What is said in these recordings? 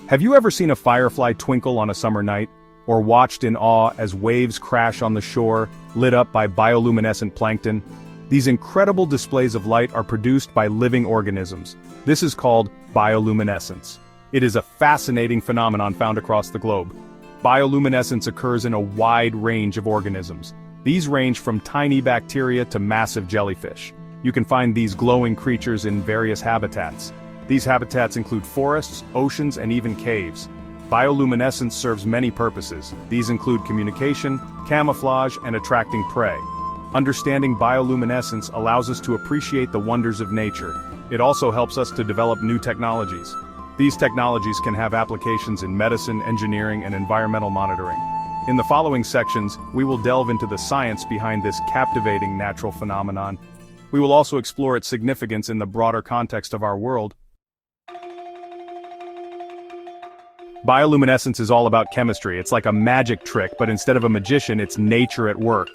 Have you ever seen a firefly twinkle on a summer night? Or watched in awe as waves crash on the shore, lit up by bioluminescent plankton? These incredible displays of light are produced by living organisms. This is called bioluminescence. It is a fascinating phenomenon found across the globe. Bioluminescence occurs in a wide range of organisms. These range from tiny bacteria to massive jellyfish. You can find these glowing creatures in various habitats. These habitats include forests, oceans, and even caves. Bioluminescence serves many purposes. These include communication, camouflage, and attracting prey. Understanding bioluminescence allows us to appreciate the wonders of nature. It also helps us to develop new technologies. These technologies can have applications in medicine, engineering, and environmental monitoring. In the following sections, we will delve into the science behind this captivating natural phenomenon. We will also explore its significance in the broader context of our world. Bioluminescence is all about chemistry. It's like a magic trick, but instead of a magician, it's nature at work.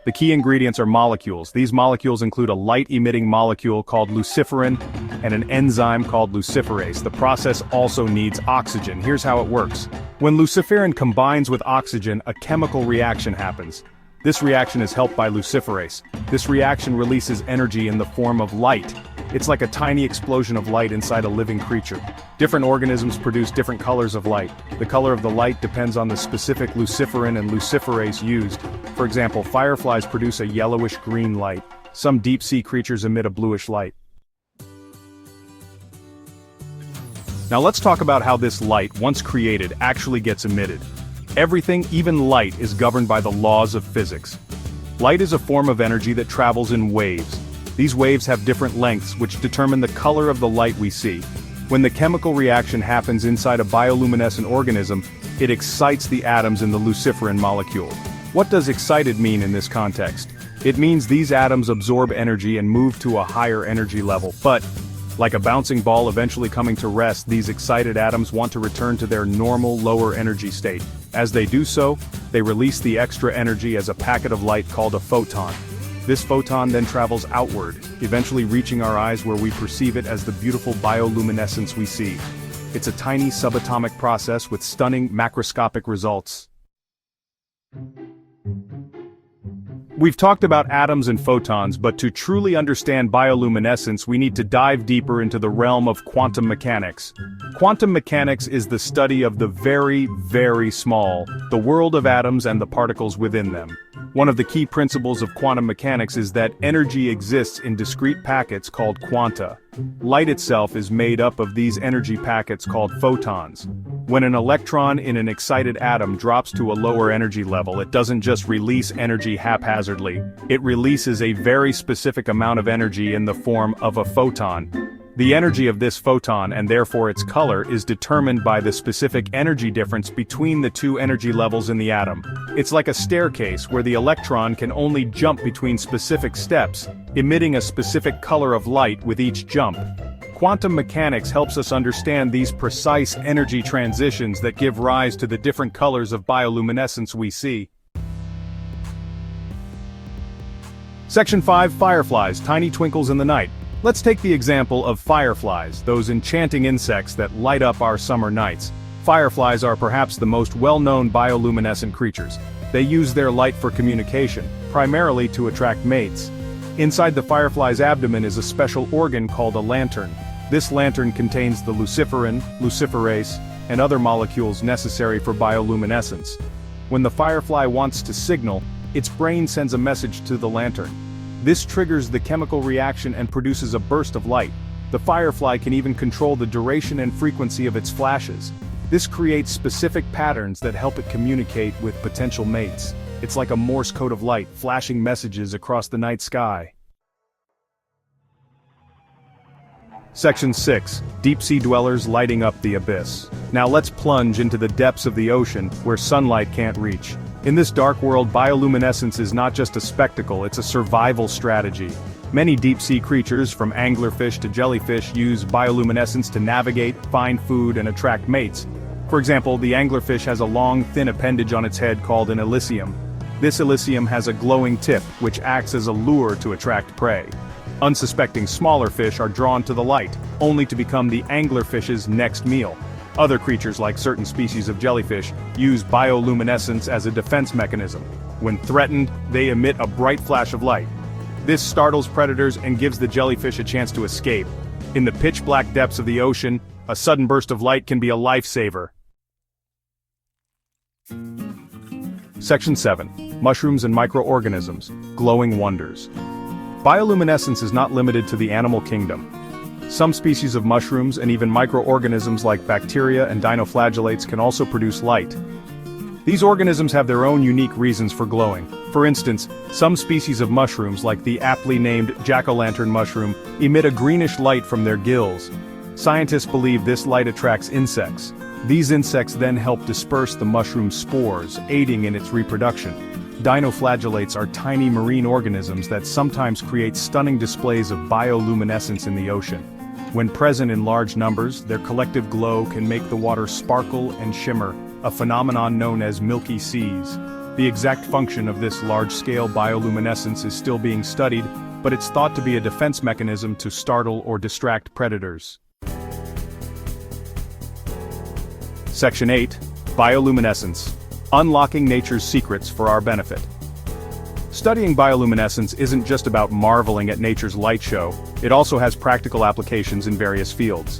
The key ingredients are molecules. These molecules include a light-emitting molecule called luciferin and an enzyme called luciferase. The process also needs oxygen. Here's how it works. When luciferin combines with oxygen, a chemical reaction happens. This reaction is helped by luciferase. This reaction releases energy in the form of light. It's like a tiny explosion of light inside a living creature. Different organisms produce different colors of light. The color of the light depends on the specific luciferin and luciferase used. For example, fireflies produce a yellowish-green light. Some deep-sea creatures emit a bluish light. Now let's talk about how this light, once created, actually gets emitted. Everything, even light, is governed by the laws of physics. Light is a form of energy that travels in waves. These waves have different lengths which determine the color of the light we see. When the chemical reaction happens inside a bioluminescent organism, it excites the atoms in the luciferin molecule. What does excited mean in this context? It means these atoms absorb energy and move to a higher energy level, but, like a bouncing ball eventually coming to rest, these excited atoms want to return to their normal lower energy state. As they do so, they release the extra energy as a packet of light called a photon. This photon then travels outward, eventually reaching our eyes where we perceive it as the beautiful bioluminescence we see. It's a tiny subatomic process with stunning macroscopic results. We've talked about atoms and photons, but to truly understand bioluminescence we need to dive deeper into the realm of quantum mechanics. Quantum mechanics is the study of the very, very small, the world of atoms and the particles within them. One of the key principles of quantum mechanics is that energy exists in discrete packets called quanta. Light itself is made up of these energy packets called photons. When an electron in an excited atom drops to a lower energy level, it doesn't just release energy haphazardly. It releases a very specific amount of energy in the form of a photon. The energy of this photon, and therefore its color, is determined by the specific energy difference between the two energy levels in the atom. It's like a staircase where the electron can only jump between specific steps, emitting a specific color of light with each jump. Quantum mechanics helps us understand these precise energy transitions that give rise to the different colors of bioluminescence we see. Section 5. Fireflies, tiny twinkles in the night. Let's take the example of fireflies, those enchanting insects that light up our summer nights. Fireflies are perhaps the most well-known bioluminescent creatures. They use their light for communication, primarily to attract mates. Inside the firefly's abdomen is a special organ called a lantern. This lantern contains the luciferin, luciferase, and other molecules necessary for bioluminescence. When the firefly wants to signal, its brain sends a message to the lantern. This triggers the chemical reaction and produces a burst of light. The firefly can even control the duration and frequency of its flashes. This creates specific patterns that help it communicate with potential mates. It's like a Morse code of light, flashing messages across the night sky. Section 6. Deep-sea dwellers lighting up the abyss. Now let's plunge into the depths of the ocean, where sunlight can't reach. In this dark world, bioluminescence is not just a spectacle, it's a survival strategy. Many deep-sea creatures, from anglerfish to jellyfish, use bioluminescence to navigate, find food, and attract mates. For example, the anglerfish has a long, thin appendage on its head called an elysium. This elysium has a glowing tip, which acts as a lure to attract prey. Unsuspecting smaller fish are drawn to the light, only to become the anglerfish's next meal. Other creatures, like certain species of jellyfish, use bioluminescence as a defense mechanism. When threatened, they emit a bright flash of light. This startles predators and gives the jellyfish a chance to escape. In the pitch-black depths of the ocean, a sudden burst of light can be a lifesaver. Section 7. Mushrooms and Microorganisms, Glowing Wonders. Bioluminescence is not limited to the animal kingdom. Some species of mushrooms and even microorganisms like bacteria and dinoflagellates can also produce light. These organisms have their own unique reasons for glowing. For instance, some species of mushrooms like the aptly named jack-o'-lantern mushroom emit a greenish light from their gills. Scientists believe this light attracts insects. These insects then help disperse the mushroom's spores, aiding in its reproduction. Dinoflagellates are tiny marine organisms that sometimes create stunning displays of bioluminescence in the ocean. When present in large numbers, their collective glow can make the water sparkle and shimmer, a phenomenon known as milky seas. The exact function of this large-scale bioluminescence is still being studied, but it's thought to be a defense mechanism to startle or distract predators. Section 8. Bioluminescence. Unlocking nature's secrets for our benefit. Studying bioluminescence isn't just about marveling at nature's light show, it also has practical applications in various fields.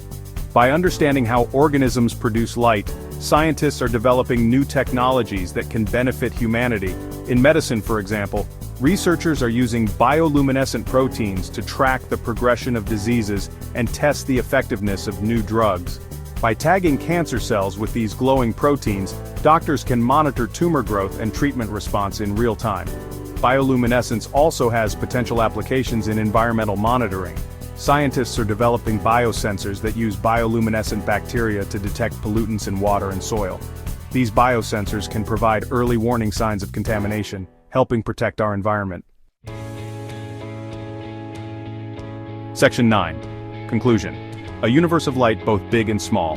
By understanding how organisms produce light, scientists are developing new technologies that can benefit humanity. In medicine, for example, researchers are using bioluminescent proteins to track the progression of diseases and test the effectiveness of new drugs. By tagging cancer cells with these glowing proteins, doctors can monitor tumor growth and treatment response in real time. Bioluminescence also has potential applications in environmental monitoring. Scientists are developing biosensors that use bioluminescent bacteria to detect pollutants in water and soil. These biosensors can provide early warning signs of contamination, helping protect our environment. Section 9. Conclusion. A universe of light both big and small.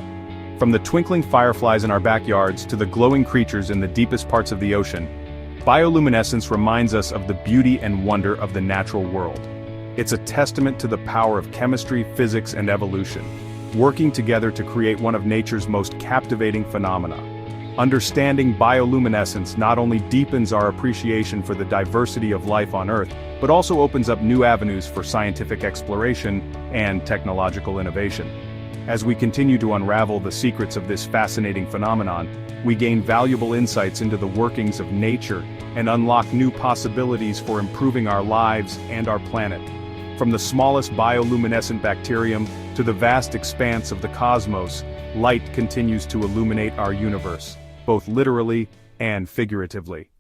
From the twinkling fireflies in our backyards to the glowing creatures in the deepest parts of the ocean, bioluminescence reminds us of the beauty and wonder of the natural world. It's a testament to the power of chemistry, physics, and evolution, working together to create one of nature's most captivating phenomena. Understanding bioluminescence not only deepens our appreciation for the diversity of life on Earth, but also opens up new avenues for scientific exploration and technological innovation. As we continue to unravel the secrets of this fascinating phenomenon, we gain valuable insights into the workings of nature and unlock new possibilities for improving our lives and our planet. From the smallest bioluminescent bacterium to the vast expanse of the cosmos, light continues to illuminate our universe, both literally and figuratively.